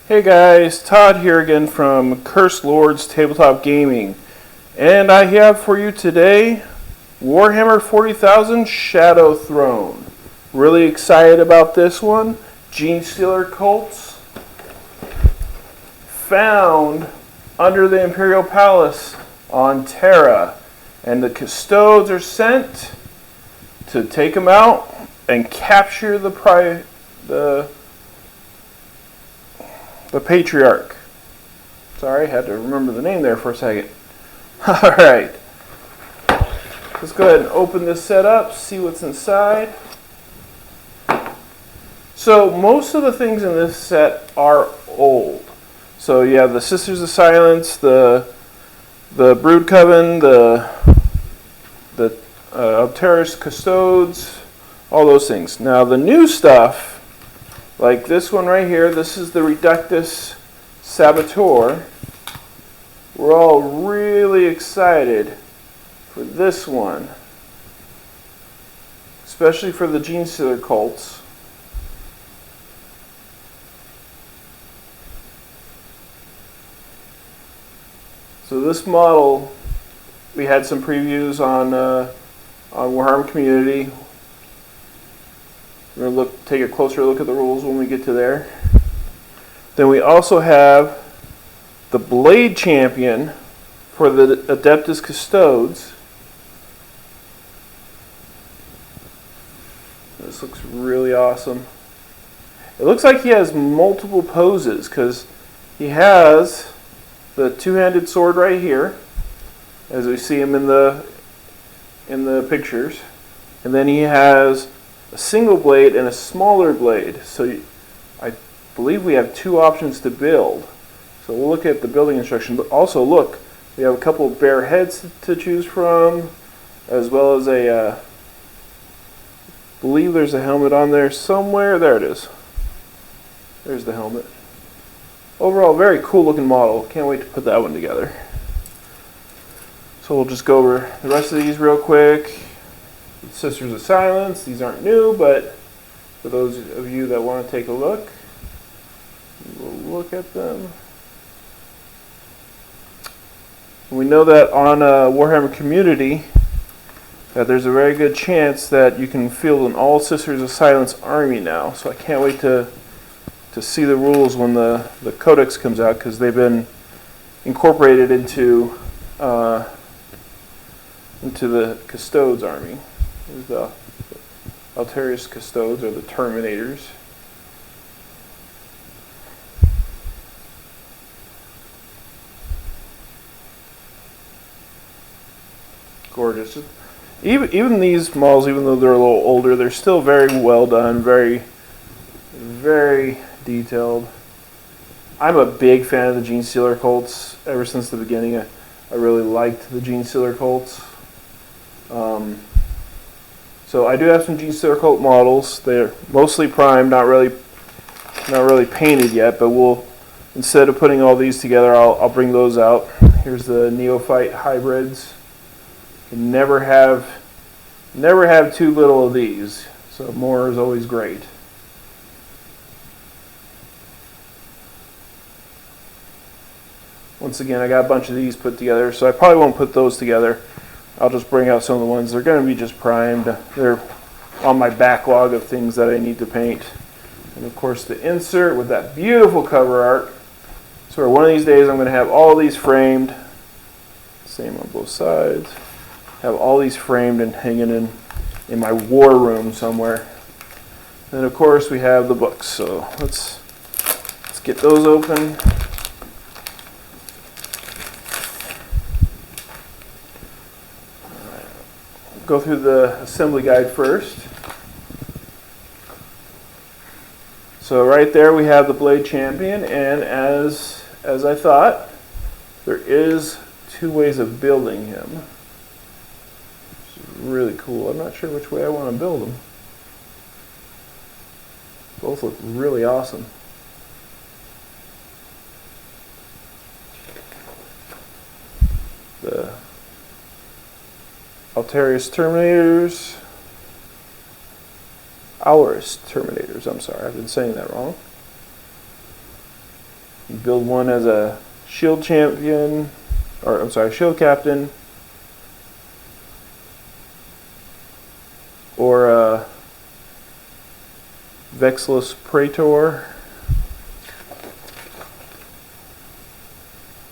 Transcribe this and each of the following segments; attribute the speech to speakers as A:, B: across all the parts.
A: Hey guys, Todd here again from Cursed Lords Tabletop Gaming, and I have for you today Warhammer 40,000 Shadow Throne. Really excited about this one. Gene Stealer cults found under the Imperial Palace on Terra, and the Custodes are sent to take them out and capture the Patriarch. Sorry, I had to remember the name there for a second. Alright. Let's go ahead and open this set up, see what's inside. So, most of the things in this set are old. So, you have the Sisters of Silence, the Brood Coven, the Alterious Custodes, all those things. Now, the new stuff, like this one right here, this is the Reductus Saboteur. We're all really excited for this one, especially for the Gene Stealer cults. So this model, we had some previews on Warhammer Community. We're going to take a closer look at the rules when we get to there. Then we also have the Blade Champion for the Adeptus Custodies. This looks really awesome. It looks like he has multiple poses because he has the two-handed sword right here, as we see him in the pictures, and then he has a single blade and a smaller blade. So I believe we have two options to build. So we'll look at the building instruction, but also look, we have a couple of bare heads to choose from, as well as I believe there's a helmet on there somewhere. There it is. There's the helmet. Overall, very cool looking model. Can't wait to put that one together. So we'll just go over the rest of these real quick. Sisters of Silence, these aren't new, but for those of you that want to take a look, we'll look at them. We know that on Warhammer Community that there's a very good chance that you can field an all Sisters of Silence army now, so I can't wait to see the rules when the Codex comes out, because they've been incorporated into the Custodes army. Here's the Alterious Custodes, or the Terminators. Gorgeous. Even these models, even though they're a little older, they're still very well done, very, very detailed. I'm a big fan of the Gene Stealer cults. Ever since the beginning, I really liked the Gene Stealer cults. So I do have some Gene Stealer cult models. They're mostly primed, not really painted yet. But we'll, instead of putting all these together, I'll bring those out. Here's the Neophyte Hybrids. You can never have too little of these. So more is always great. Once again, I got a bunch of these put together, so I probably won't put those together. I'll just bring out some of the ones. They're going to be just primed. They're on my backlog of things that I need to paint. And of course the insert with that beautiful cover art. So one of these days I'm going to have all these framed. Same on both sides. Have all these framed and hanging in my war room somewhere. And of course we have the books. So let's get those open. Go through the assembly guide first. So right there we have the Blade Champion, and as I thought, there is two ways of building him. Which is really cool. I'm not sure which way I want to build him. Both look really awesome. The Alterious Terminators, I'm sorry, I've been saying that wrong. You build one as a shield champion, or I'm sorry, shield captain, or a Vexless Praetor,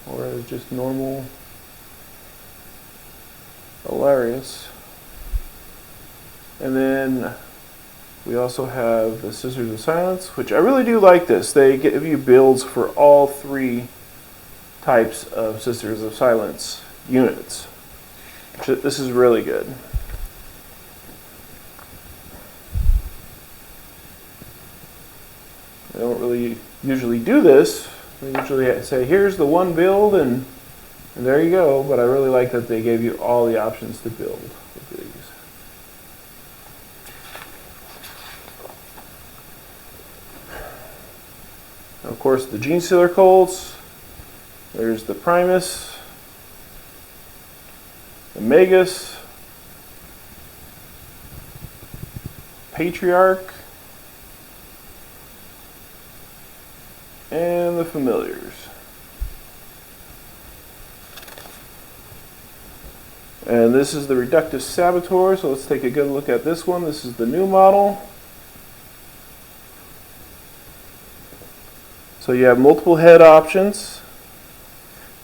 A: or just normal Alterious. And then we also have the Scissors of Silence, which I really do like this. They give you builds for all 3 types of Scissors of Silence units. This is really good. I don't really usually do this. I usually say, here's the one build, and there you go. But I really like that they gave you all the options to build with these. Of course, the Gene Stealer Colts. There's the Primus, the Magus, Patriarch, and the Familiars. And this is the Reductus Saboteur, so let's take a good look at this one. This is the new model. So you have multiple head options.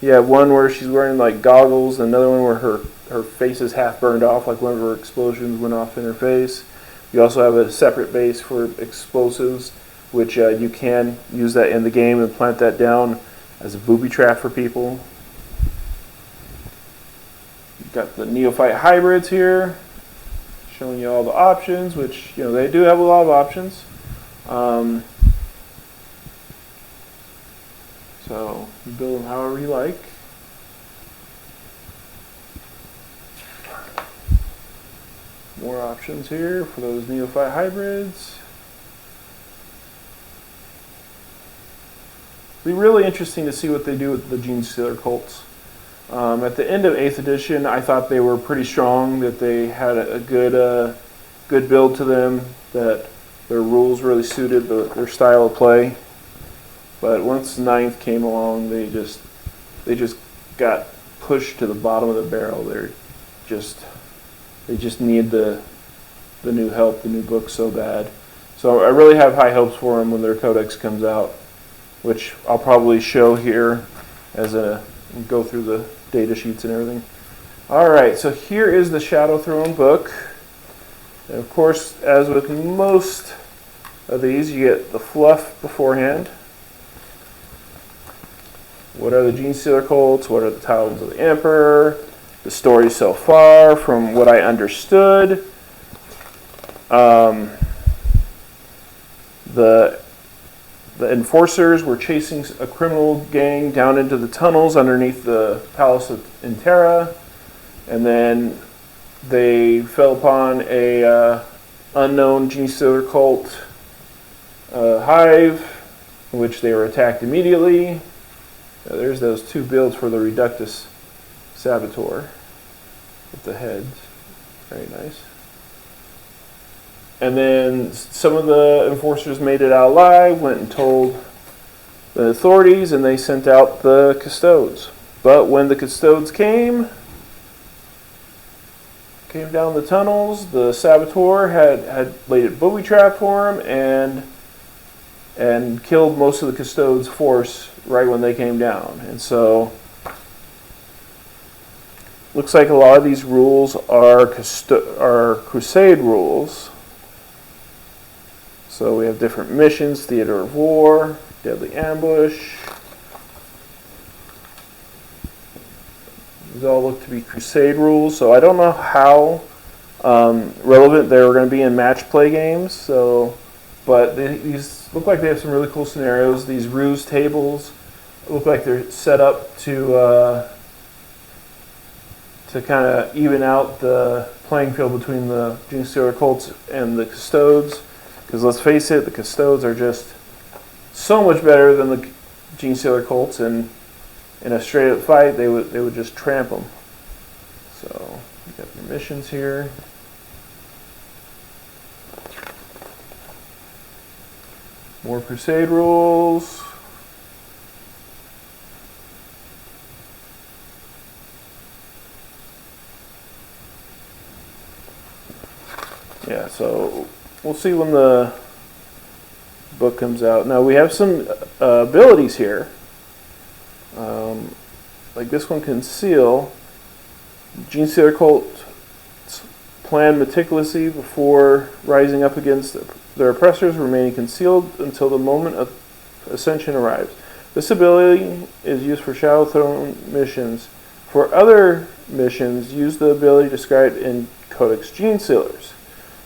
A: You have one where she's wearing like goggles, another one where her face is half burned off, like one of her explosions went off in her face. You also have a separate base for explosives, which you can use that in the game and plant that down as a booby trap for people. You've got the Neophyte Hybrids here, showing you all the options, which, you know, they do have a lot of options. So you build them however you like. More options here for those Neophyte Hybrids. It'll be really interesting to see what they do with the Gene Stealer Colts. At the end of 8th edition, I thought they were pretty strong, that they had a good build to them, that their rules really suited their style of play. But once 9th came along, they just got pushed to the bottom of the barrel. They just need the new help, the new book so bad. So I really have high hopes for them when their codex comes out, which I'll probably show here as go through the data sheets and everything. All right, so here is the Shadow Throne book. And of course, as with most of these, you get the fluff beforehand. What are the Gene Stealer Colts? What are the Titles of the Emperor? The story so far, from what I understood. The enforcers were chasing a criminal gang down into the tunnels underneath the Palace of Intera, and then they fell upon a unknown Gene Stealer Cult hive, in which they were attacked immediately. There's those 2 builds for the Reductus Saboteur with the heads. Very nice. And then some of the enforcers made it out alive, went and told the authorities, and they sent out the Custodes. But when the Custodes came down the tunnels, the Saboteur had laid a booby trap for him and killed most of the Custodes' force right when they came down. And so looks like a lot of these rules are Crusade rules. So we have different missions: Theater of War, Deadly Ambush. These all look to be Crusade rules. So I don't know how relevant they were going to be in match play games. So, but these look like they have some really cool scenarios. These ruse tables look like they're set up to kind of even out the playing field between the Gene Stealer Colts and the Custodes. Because let's face it, the Custodes are just so much better than the Gene Stealer Colts, and in a straight-up fight, they would just tramp them. So we got your missions here. More Crusade rules. Yeah, so we'll see when the book comes out. Now we have some abilities here. Like this one, Conceal. Gene Stealer Cult plan meticulously before rising up against their oppressors, remaining concealed until the moment of ascension arrives. This ability is used for Shadow Throne missions. For other missions, use the ability described in Codex Gene Stealers.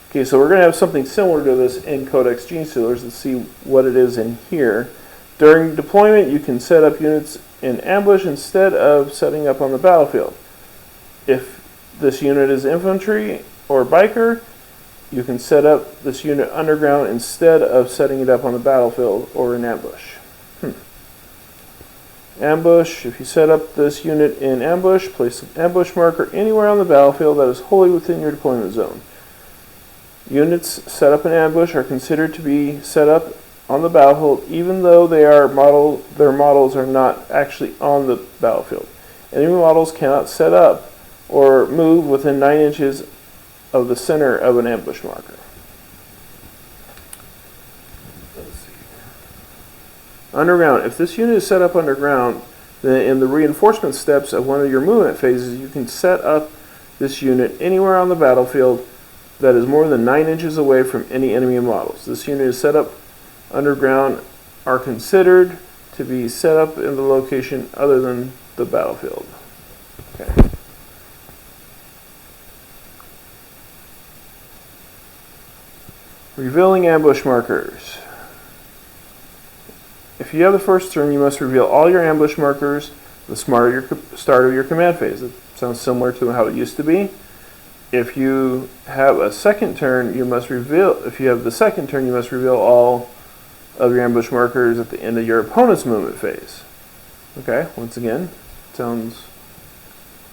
A: Okay, so we're going to have something similar to this in Codex Gene Stealers. Let's see what it is in here. During deployment, you can set up units in ambush instead of setting up on the battlefield. If this unit is infantry or biker, you can set up this unit underground instead of setting it up on the battlefield or in ambush. Ambush, if you set up this unit in ambush, place an ambush marker anywhere on the battlefield that is wholly within your deployment zone. Units set up in ambush are considered to be set up on the battlefield even though their models are not actually on the battlefield. Enemy models cannot set up or move within 9 inches of the center of an ambush marker. Underground. If this unit is set up underground, then in the reinforcement steps of one of your movement phases, you can set up this unit anywhere on the battlefield that is more than 9 inches away from any enemy models. This unit is set up underground are considered to be set up in the location other than the battlefield. Okay. Revealing ambush markers. If you have the first turn, you must reveal all your ambush markers at the start of your command phase. It sounds similar to how it used to be. If you have a second turn, you must reveal. If you have the second turn, you must reveal all of your ambush markers at the end of your opponent's movement phase. Okay, once again, sounds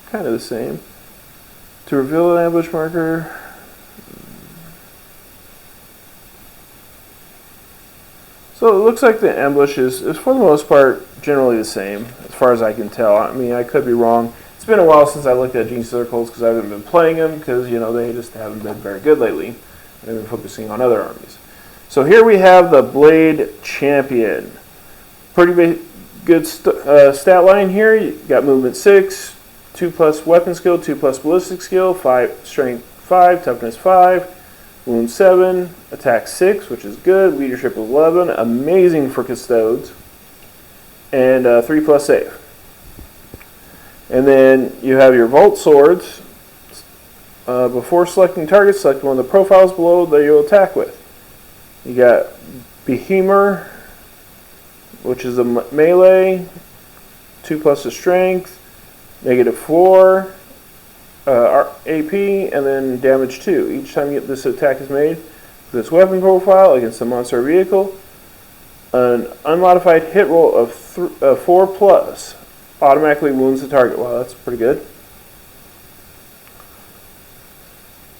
A: kind of the same. To reveal an ambush marker, so it looks like the ambush is for the most part generally the same as far as I can tell. I mean, I could be wrong. It's been a while since I looked at Gene Stealer Cults because I haven't been playing them because, you know, they just haven't been very good lately. I've been focusing on other armies. So here we have the Blade Champion. Pretty good stat line here. You got movement 6, 2+ weapon skill, 2+ ballistic skill, 5 strength 5, toughness 5, wound 7, attack 6, which is good, leadership 11, amazing for Custodes, and 3+ save. And then you have your Vault Swords. Before selecting targets, select one of the profiles below that you'll attack with. You got Behemoth, which is a melee, 2+ to strength, -4 AP, and then damage 2. Each time this attack is made with this weapon profile against a monster or vehicle, an unmodified hit roll of 4+ automatically wounds the target. Wow, that's pretty good.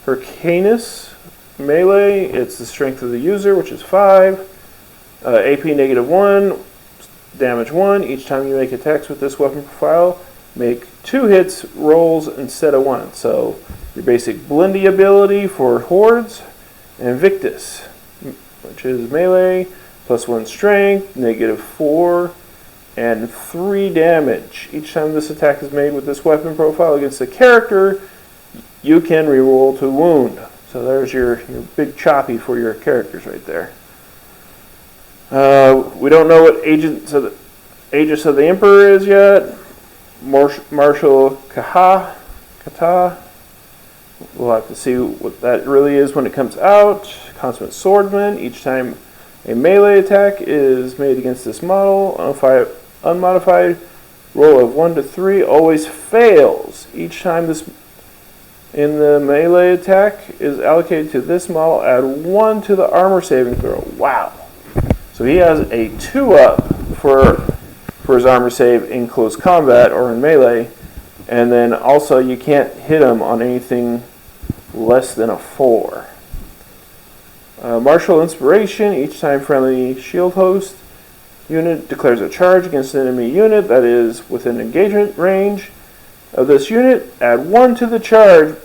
A: Hyrcanus melee, it's the strength of the user, which is 5. AP -1, damage 1. Each time you make attacks with this weapon profile, make 2 hits rolls instead of 1. So your basic Blindy ability for hordes, and Victus, which is melee, +1 strength, -4, and 3 damage. Each time this attack is made with this weapon profile against a character, you can reroll to wound. So there's your big choppy for your characters right there. We don't know what Aegis of the Emperor is yet. Marshal Kata. We'll have to see what that really is when it comes out. Consummate Swordman. Each time a melee attack is made against this model, unmodified roll of 1 to 3 always fails. Each time this in the melee attack is allocated to this model, add 1 to the armor saving throw. Wow. So he has a 2-up for his armor save in close combat or in melee, and then also you can't hit him on anything less than a 4. Martial Inspiration. Each time friendly shield host unit declares a charge against an enemy unit that is within engagement range of this unit, add 1 to the charge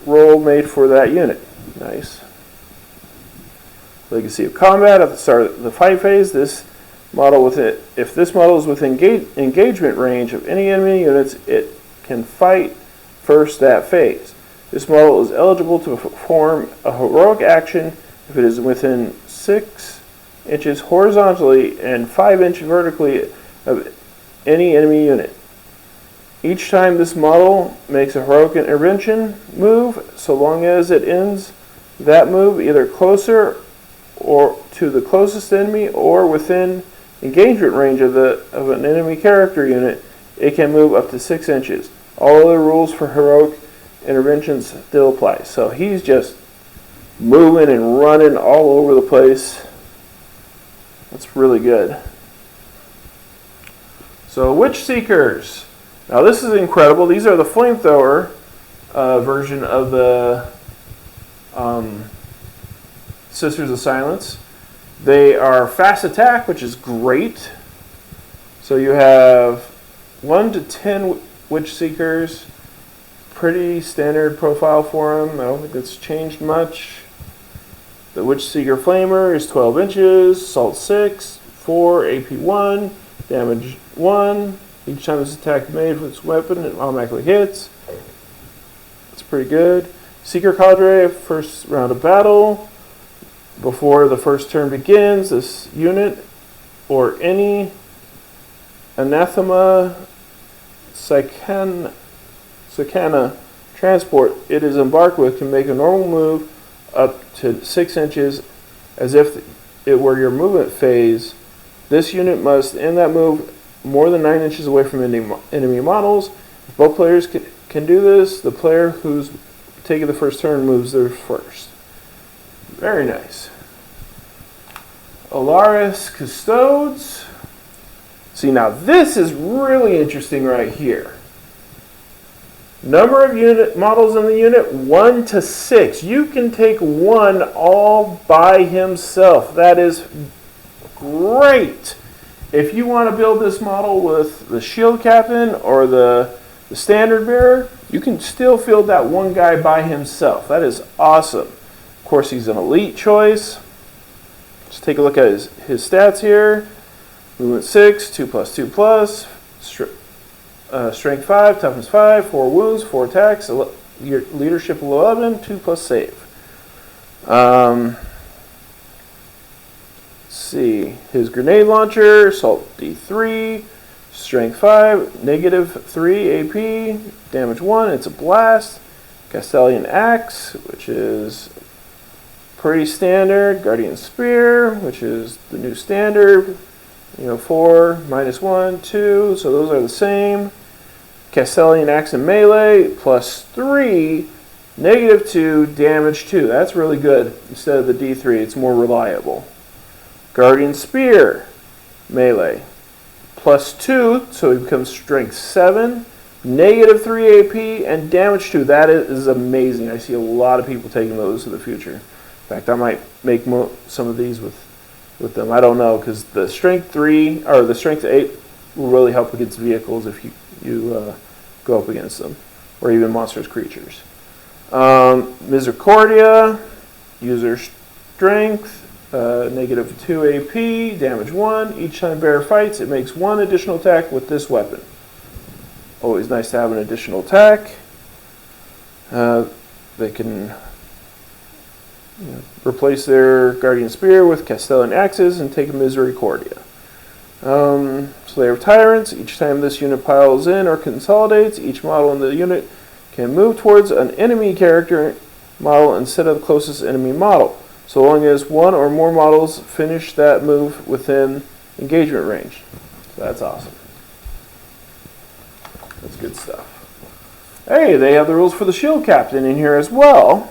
A: roll made for that unit. nice. Legacy of Combat at the start of the fight phase. This model if this model is within engagement range of any enemy units, it can fight first that phase. This model is eligible to perform a heroic action if it is within 6 inches horizontally and 5 inches vertically of any enemy unit. Each time this model makes a heroic intervention move, so long as it ends that move either closer or to the closest enemy or within engagement range of an enemy character unit, it can move up to 6 inches. All other rules for heroic interventions still apply. So he's just moving and running all over the place. That's really good. So Witch Seekers. Now this is incredible. These are the flamethrower version of the Sisters of Silence. They are fast attack, which is great. So you have 1 to 10 Witch Seekers. Pretty standard profile for them. I don't think it's changed much. The Witch Seeker Flamer is 12 inches, Salt 6, 4, AP 1, Damage 1. Each time this attack made with its weapon, it automatically hits. That's pretty good. Seeker Cadre, first round of battle. Before the first turn begins, this unit or any Anathema Psychana transport it is embarked with can make a normal move up to 6 inches as if it were your movement phase. This unit must end that move more than 9 inches away from enemy models. If both players can do this, the player who's taking the first turn moves there first. Very nice. Alterious Custodes. See, now this is really interesting right here. Number of unit models in the unit, 1 to 6. You can take one all by himself. That is great. If you want to build this model with the shield captain or the standard bearer, you can still field that one guy by himself. That is awesome. Of course, he's an elite choice. Let's take a look at his stats here. Movement 6, 2+2+, strength 5, toughness 5, 4 wounds, 4 attacks, leadership 11, 2+ save. Let's see. His grenade launcher, Salt D3, strength 5, -3 AP, damage 1, it's a blast. Castellan Axe, which is pretty standard. Guardian Spear, which is the new standard. 4, -1, 2, so those are the same. Castellan Axe and Melee, +3, -2, damage 2. That's really good. Instead of the D3, it's more reliable. Guardian Spear, Melee, +2, so he becomes strength 7, -3 AP, and damage 2. That is amazing. I see a lot of people taking those in the future. In fact, I might make some of these with them. I don't know, because the strength 3 or the strength 8 will really help against vehicles if you go up against them, or even monstrous creatures. Misericordia, user strength, -2 AP, damage 1. Each time bearer fights, it makes 1 additional attack with this weapon. Always nice to have an additional attack. They can replace their Guardian Spear with Castellan Axes and take a Misericordia. Slayer of Tyrants. Each time this unit piles in or consolidates, each model in the unit can move towards an enemy character model instead of the closest enemy model, so long as one or more models finish that move within engagement range. So that's awesome. That's good stuff. Hey, they have the rules for the shield captain in here as well.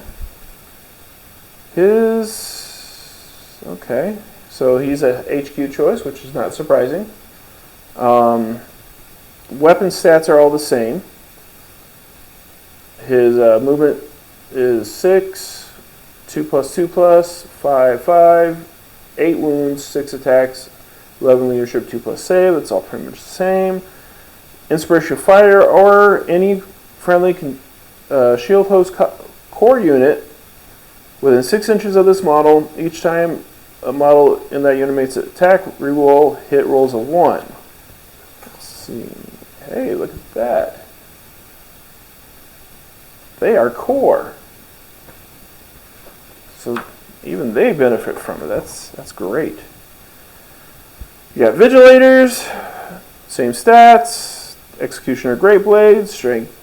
A: Okay, so he's a HQ choice, which is not surprising. Weapon stats are all the same. His movement is 6, 2+2+, 5, 5, 8 wounds, 6 attacks, 11 leadership, 2+ save. That's all pretty much the same. Inspirational Fighter or any friendly shield host core unit Within 6 inches of this model, each time a model in that unit makes an attack, reroll hit rolls of 1. Let's see. Hey, look at that. They are core. So even they benefit from it. That's great. You got Vigilators, same stats. Executioner Great Blades, strength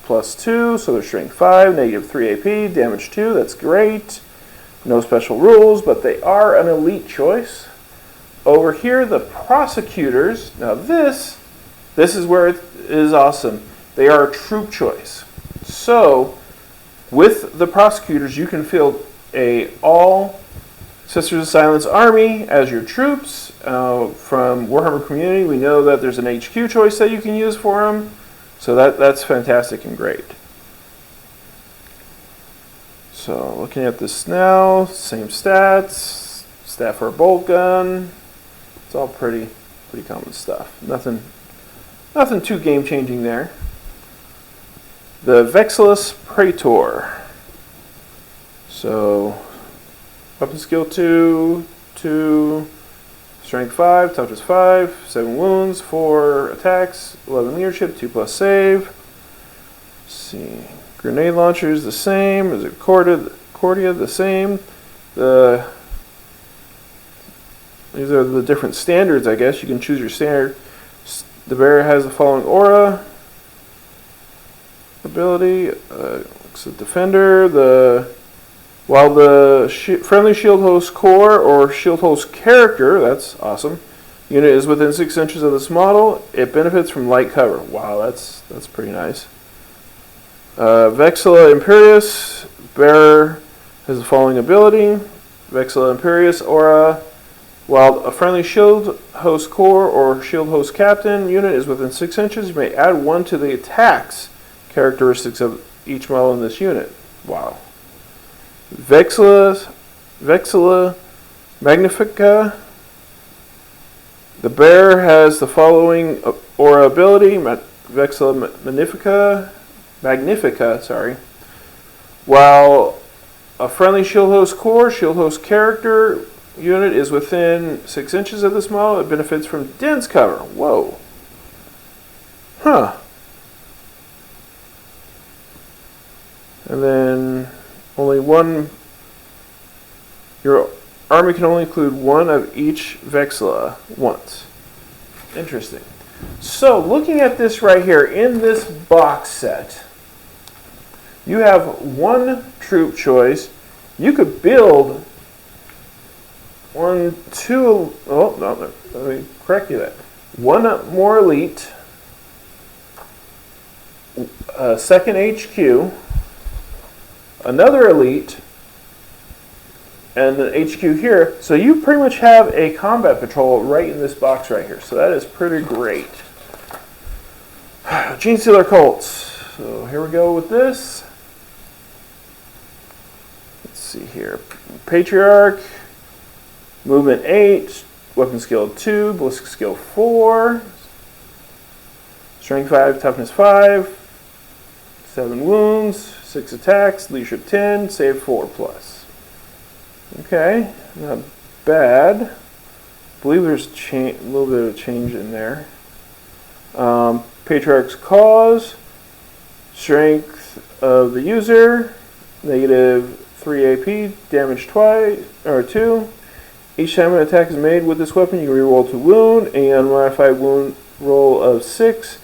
A: +2, so they're strength 5, -3 AP, damage 2, that's great. No special rules, but they are an elite choice. Over here, the Prosecutors, now this is where it is awesome. They are a troop choice. So, with the Prosecutors, you can field a all Sisters of Silence army as your troops. From Warhammer Community, we know that there's an HQ choice that you can use for them. So that's fantastic and great. So looking at this now, same stats, stat for a bolt gun. It's all pretty common stuff. Nothing too game changing there. The Vexillus Praetor. So weapon skill 2, strength 5, toughness 5, 7 wounds, 4 attacks, 11 leadership, 2+ save. Let's see. Grenade launcher is the same. Is it Cordia the same? These are the different standards, I guess. You can choose your standard. The bearer has the following aura ability. It's a defender. While the friendly shield host core or shield host character, that's awesome, unit is within 6 inches of this model, it benefits from light cover. Wow, that's pretty nice. Vexilla Imperius, bearer has the following ability. Vexilla Imperius aura. While a friendly shield host core or shield host captain unit is within 6 inches, you may add 1 to the attacks characteristics of each model in this unit. Wow. Vexilla Magnifica. The bearer has the following aura ability. Vexilla Magnifica, sorry. While a friendly shield host core, shield host character unit is within 6 inches of this model, it benefits from dense cover. Whoa. Huh. And then your army can only include 1 of each Vexilla once. Interesting. So, looking at this right here, in this box set, you have 1 troop choice. You could build 1, 2, oh, no, let me correct you that. 1 more elite, a second HQ, another elite, and the HQ here. So you pretty much have a combat patrol right in this box right here. So that is pretty great. Gene Stealer Colts. So here we go with this. Let's see here. Patriarch, movement 8, weapon skill 2, ballistic skill 4, strength 5, toughness 5, 7 wounds, 6 attacks, leadership 10, save 4+. Okay, not bad. I believe there's a little bit of change in there. Patriarch's Cause, strength of the user, -3 AP, damage 2. Each time an attack is made with this weapon, you can reroll to wound, a unmodified wound roll of 6,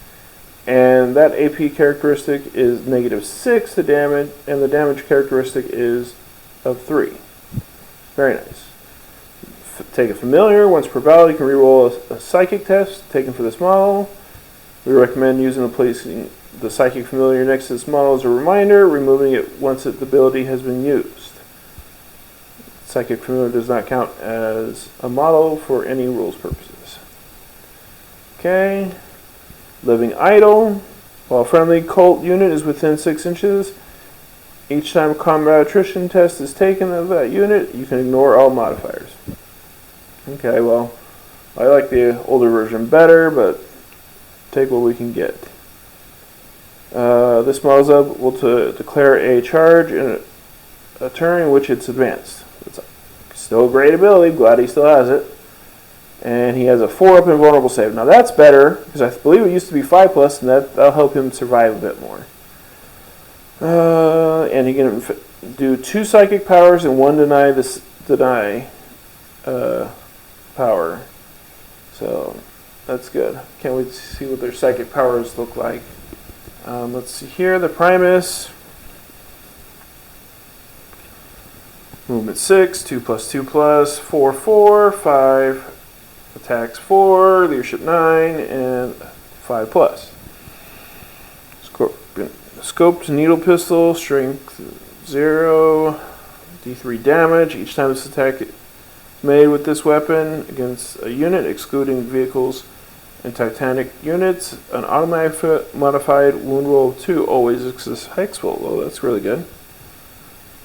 A: and that AP characteristic is -6 to damage, and the damage characteristic is of 3. Very nice. Take a familiar. Once per battle, you can reroll a psychic test taken for this model. We recommend placing the psychic familiar next to this model as a reminder, removing it once the ability has been used. Psychic familiar does not count as a model for any rules purposes. Okay. Living Idol. While a friendly cult unit is within 6 inches, each time a combat attrition test is taken of that unit, you can ignore all modifiers. Okay, well, I like the older version better, but take what we can get. This model is able to declare a charge a turn in which it's advanced. It's still a great ability. Glad he still has it. And he has a 4-up invulnerable save. Now that's better, because I believe it used to be 5+, and that'll help him survive a bit more. And he can do 2 psychic powers and 1 deny power. So that's good. Can't wait to see what their psychic powers look like. Let's see here. The Primus. Movement 6, 2+2+, 4/4, 5. Attacks 4, leadership 9, and 5+. Scoped needle pistol, strength 0, D3 damage. Each time this attack is made with this weapon against a unit, excluding vehicles and titanic units, an automatic modified wound roll of 2 always exists hexable. Oh, that's really good.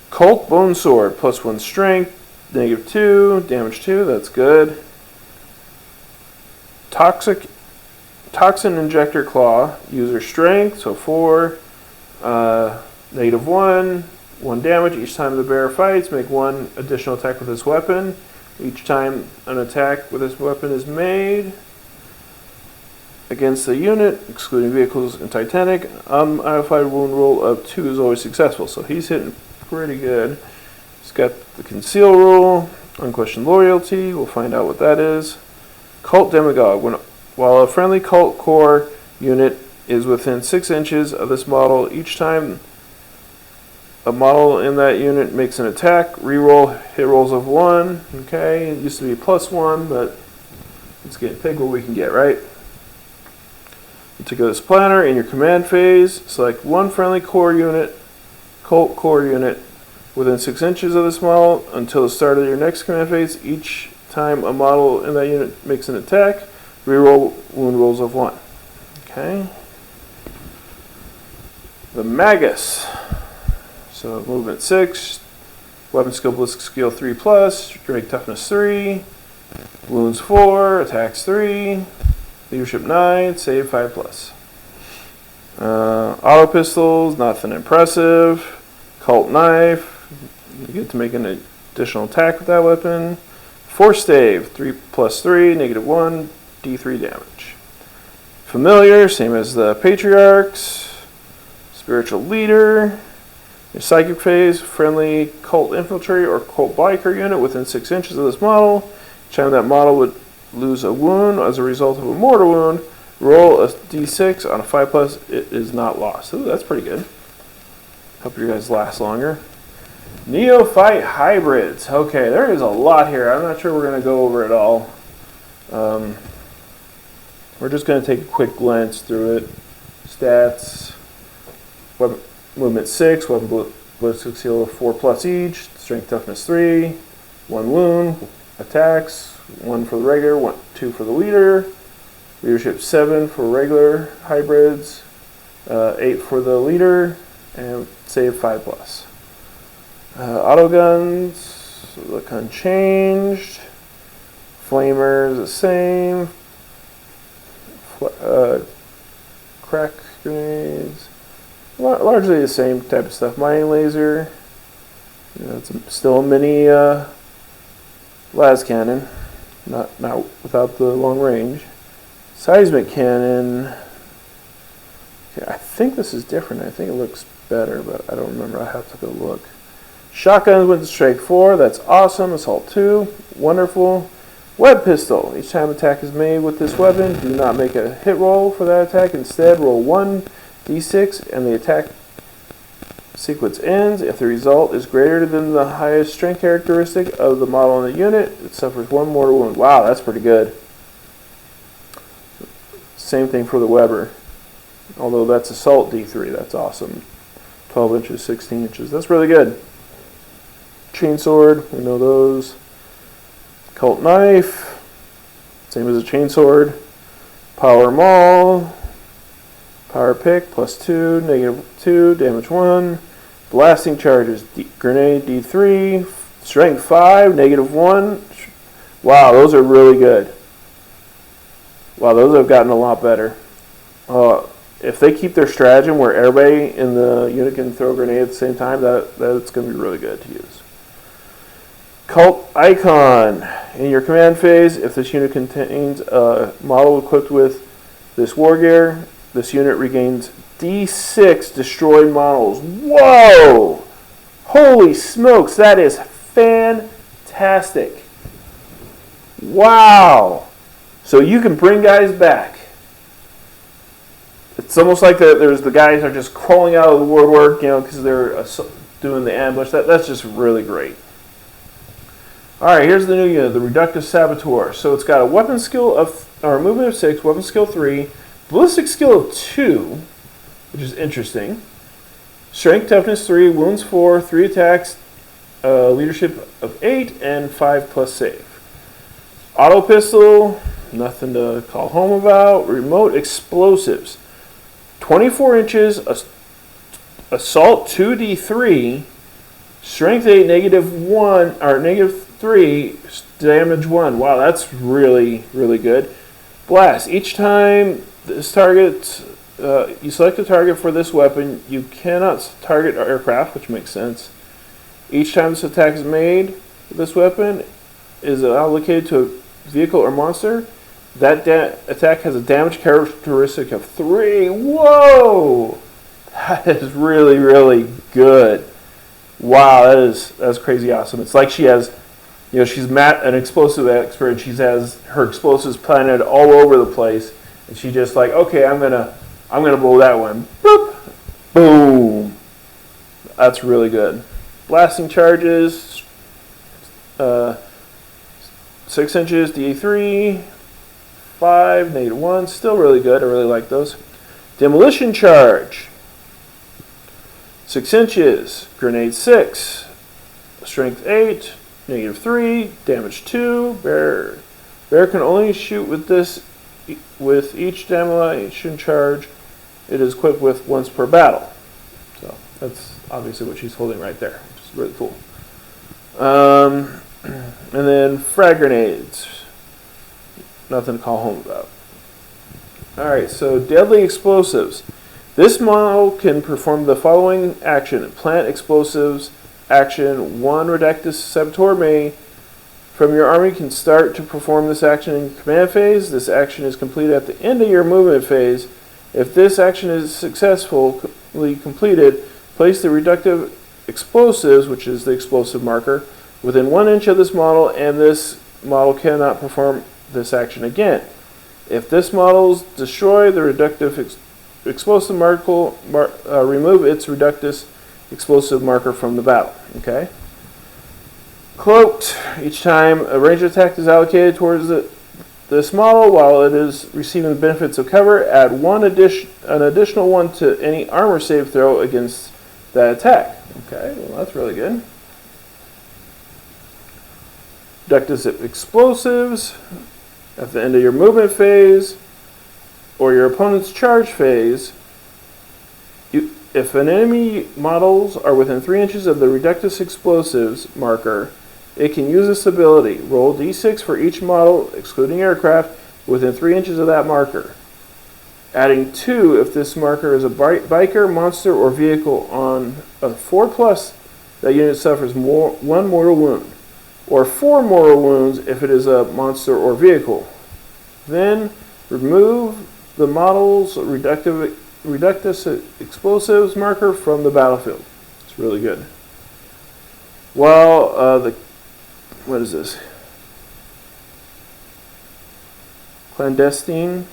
A: Cult Bone Sword, +1 strength, -2, damage 2, that's good. Toxin Injector Claw, user strength, so 4, -1, 1 damage. Each time the bearer fights, make 1 additional attack with this weapon. Each time an attack with this weapon is made against a unit, excluding vehicles and Titanic, unmodified wound roll of 2 is always successful. So he's hitting pretty good. He's got the Conceal Rule, Unquestioned Loyalty, we'll find out what that is. Cult Demagogue. While a friendly cult core unit is within 6 inches of this model, each time a model in that unit makes an attack, reroll hit rolls of 1. Okay, it used to be +1, but let's take what we can get, right? You take this planner in your command phase, select 1 friendly core unit, cult core unit, within 6 inches of this model until the start of your next command phase. Each time a model in that unit makes an attack, reroll wound rolls of 1. Okay. The Magus. So movement 6, weapon skill ballistic skill 3+, strength toughness 3, wounds 4, attacks 3, leadership 9, save 5+. Auto pistols, nothing impressive. Cult knife, you get to make an additional attack with that weapon. Force stave, 3+3, -1, D3 damage. Familiar, same as the Patriarchs. Spiritual leader. Your psychic phase, friendly cult infiltrator or cult biker unit within 6 inches of this model. Each time that model would lose a wound as a result of a mortal wound, roll a d6 on a 5+, it is not lost. Ooh, that's pretty good. Hope you guys last longer. Neophyte Hybrids. Okay, there is a lot here. I'm not sure we're going to go over it all. We're just going to take a quick glance through it. Stats. Weapon, movement 6. Weapon ballistic skill 4+ each. Strength toughness 3. 1 wound. Attacks. 1 for the regular. 2 for the leader. Leadership 7 for regular hybrids. 8 for the leader. And save 5+. Auto guns look unchanged. Flamers the same. Crack grenades, largely the same type of stuff. Mining laser. It's still a mini las cannon, not without the long range. Seismic cannon. Okay, I think this is different. I think it looks better, but I don't remember. I have to go look. Shotguns with strength 4, that's awesome. Assault 2, wonderful. Web pistol. Each time attack is made with this weapon, do not make a hit roll for that attack. Instead, roll 1 d6 and the attack sequence ends. If the result is greater than the highest strength characteristic of the model in the unit, it suffers 1 mortal wound. Wow, that's pretty good. Same thing for the Weber. Although that's assault d3, that's awesome. 12 inches, 16 inches, that's really good. Chainsword, we know those. Cult knife, same as a chainsword. Power maul, power pick, +2, -2, damage 1. Blasting charges, grenade D3, strength 5, -1. Wow, those are really good. Wow, those have gotten a lot better. if they keep their stratagem where everybody in the unit can throw a grenade at the same time, that's going to be really good to use. Cult Icon. In your command phase, if this unit contains a model equipped with this war gear, this unit regains D6 destroyed models. Whoa! Holy smokes, that is fantastic. Wow! So you can bring guys back. It's almost like there's the guys are just crawling out of the woodwork, because they're doing the ambush. That's just really great. All right, here's the new unit, the Reductus Saboteur. So it's got a weapon skill movement of 6, weapon skill 3, ballistic skill of 2, which is interesting. Strength, toughness 3, wounds 4, 3 attacks, leadership of 8, and 5 plus save. Auto pistol, nothing to call home about. Remote explosives, 24 inches, assault 2d3, strength 8, -1 or -3, damage 1. Wow, that's really, really good. Blast. Each time this target, you select a target for this weapon, you cannot target aircraft, which makes sense. Each time this attack is made, this weapon is allocated to a vehicle or monster. That attack has a damage characteristic of 3. Whoa! That is really, really good. Wow, that's crazy awesome. It's like she has, she's an explosive expert. She has her explosives planted all over the place, and she just like, okay, I'm gonna blow that one. Boop, boom. That's really good. Blasting charges, 6 inches, DA3, 5, -1. Still really good. I really like those. Demolition charge. 6 inches, grenade 6, strength 8, -3, damage 2. Bear can only shoot with this with each demolition charge it is equipped with once per battle. So that's obviously what she's holding right there, which is really cool. And then frag grenades, nothing to call home about. Alright, so deadly explosives. This model can perform the following action. Plant explosives action. 1 Redectus Saboteur may from your army can start to perform this action in command phase. This action is completed at the end of your movement phase. If this action is successfully completed, place the reductive explosives, which is the explosive marker, within 1 inch of this model, and this model cannot perform this action again. If this model is destroyed, the reductive explosive marker, remove its Reductus explosive marker from the battle. Okay. Cloaked. Each time a ranged attack is allocated towards this model while it is receiving the benefits of cover, add an additional 1 to any armor save throw against that attack. Okay, well that's really good. Reductus explosives at the end of your movement phase or your opponent's charge phase. If an enemy models are within 3 inches of the Reductus explosives marker, it can use this ability. Roll d6 for each model, excluding aircraft, within 3 inches of that marker. Adding 2 if this marker is a biker, monster, or vehicle. On a 4+, that unit suffers 1 mortal wound, or 4 mortal wounds if it is a monster or vehicle. Then remove the model's Reductus explosives marker from the battlefield. It's really good. While what is this? Clandestine.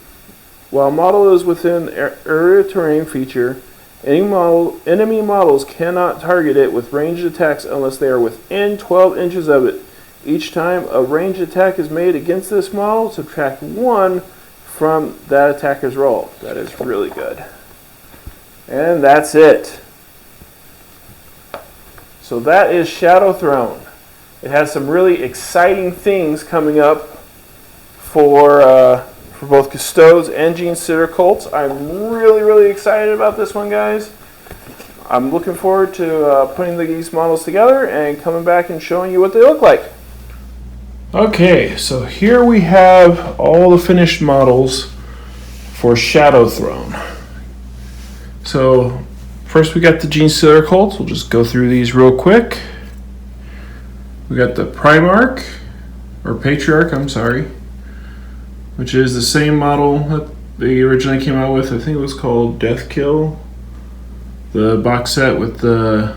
A: While model is within area terrain feature, enemy models cannot target it with ranged attacks unless they are within 12 inches of it. Each time a ranged attack is made against this model, subtract 1 from that attacker's roll. That is really good. And that's it. So that is Shadow Throne. It has some really exciting things coming up for both Custodes and Gene Sitter cults. I'm really, really excited about this one, guys. I'm looking forward to putting these models together and coming back and showing you what they look like. Okay, so here we have all the finished models for Shadow Throne. So first we got the Gene Stealer Cults. We'll just go through these real quick. We got the Primarch, or Patriarch, I'm sorry, which is the same model that they originally came out with. I think it was called Death Kill. The box set with the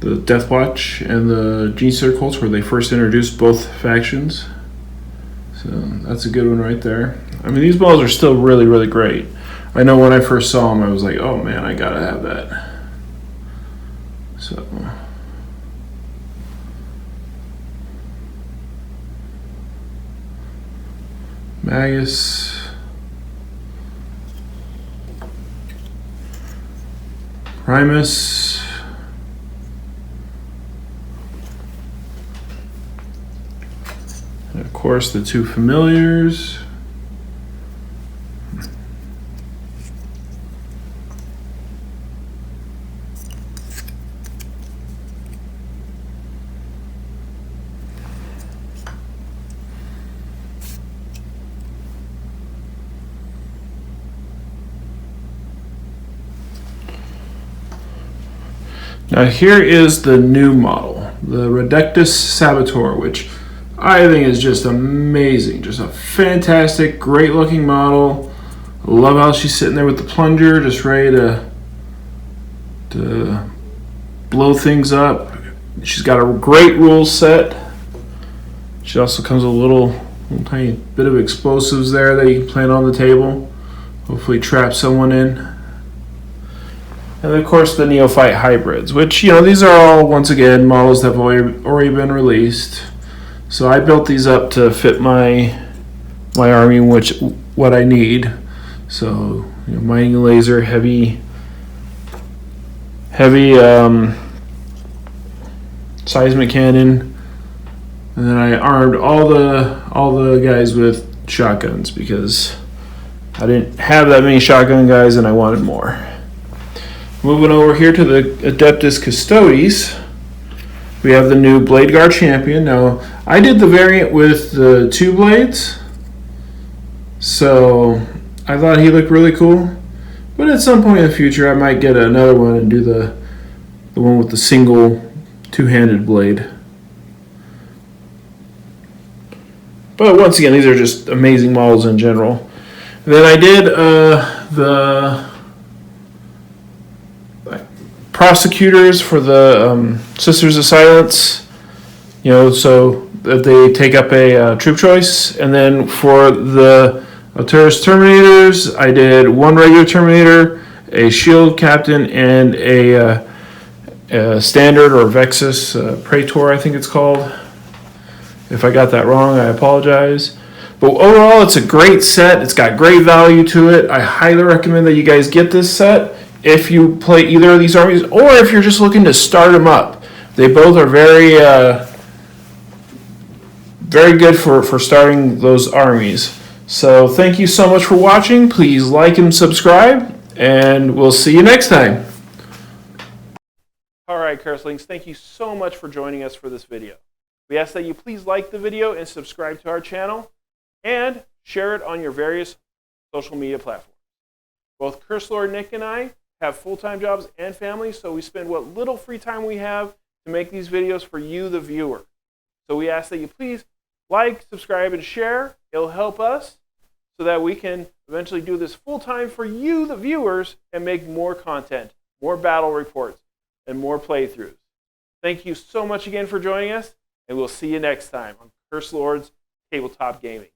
A: Death Watch and the Gene Stealer Cults, where they first introduced both factions. So that's a good one right there. I mean, these models are still really, really great. I know when I first saw them, I was like, oh man, I gotta have that. So Magus, Primus, and of course the two familiars. Now here is the new model, the Redectus Saboteur, which I think is just amazing. Just a fantastic, great looking model. I love how she's sitting there with the plunger, just ready to blow things up. She's got a great rules set. She also comes with a little tiny bit of explosives there that you can plant on the table. Hopefully trap someone in. And of course the Neophyte Hybrids, which, you know, these are all, once again, models that have already been released. So I built these up to fit my army, what I need. So, you know, mining laser, heavy seismic cannon, and then I armed all the guys with shotguns because I didn't have that many shotgun guys and I wanted more. Moving over here to the Adeptus Custodies, we have the new Blade Guard Champion. Now, I did the variant with the 2 blades, so I thought he looked really cool. But at some point in the future, I might get another one and do the one with the single 2-handed blade. But once again, these are just amazing models in general. And then I did the prosecutors for the Sisters of Silence, you know, so that they take up a troop choice. And then for the Alterious Terminators, I did 1 regular Terminator, a Shield Captain, and a Standard or Vexus Praetor, I think it's called. If I got that wrong, I apologize. But overall, it's a great set. It's got great value to it. I highly recommend that you guys get this set if you play either of these armies, or if you're just looking to start them up. They both are very good for starting those armies. So thank you so much for watching. Please like and subscribe, and we'll see you next time. All right, Curstlings, thank you so much for joining us for this video. We ask that you please like the video and subscribe to our channel, and share it on your various social media platforms. Both Curse Lord Nick and I have full-time jobs and families, so we spend what little free time we have to make these videos for you, the viewer. So we ask that you please like, subscribe, and share. It'll help us so that we can eventually do this full-time for you, the viewers, and make more content, more battle reports, and more playthroughs. Thank you so much again for joining us, and we'll see you next time on Curse Lord's Tabletop Gaming.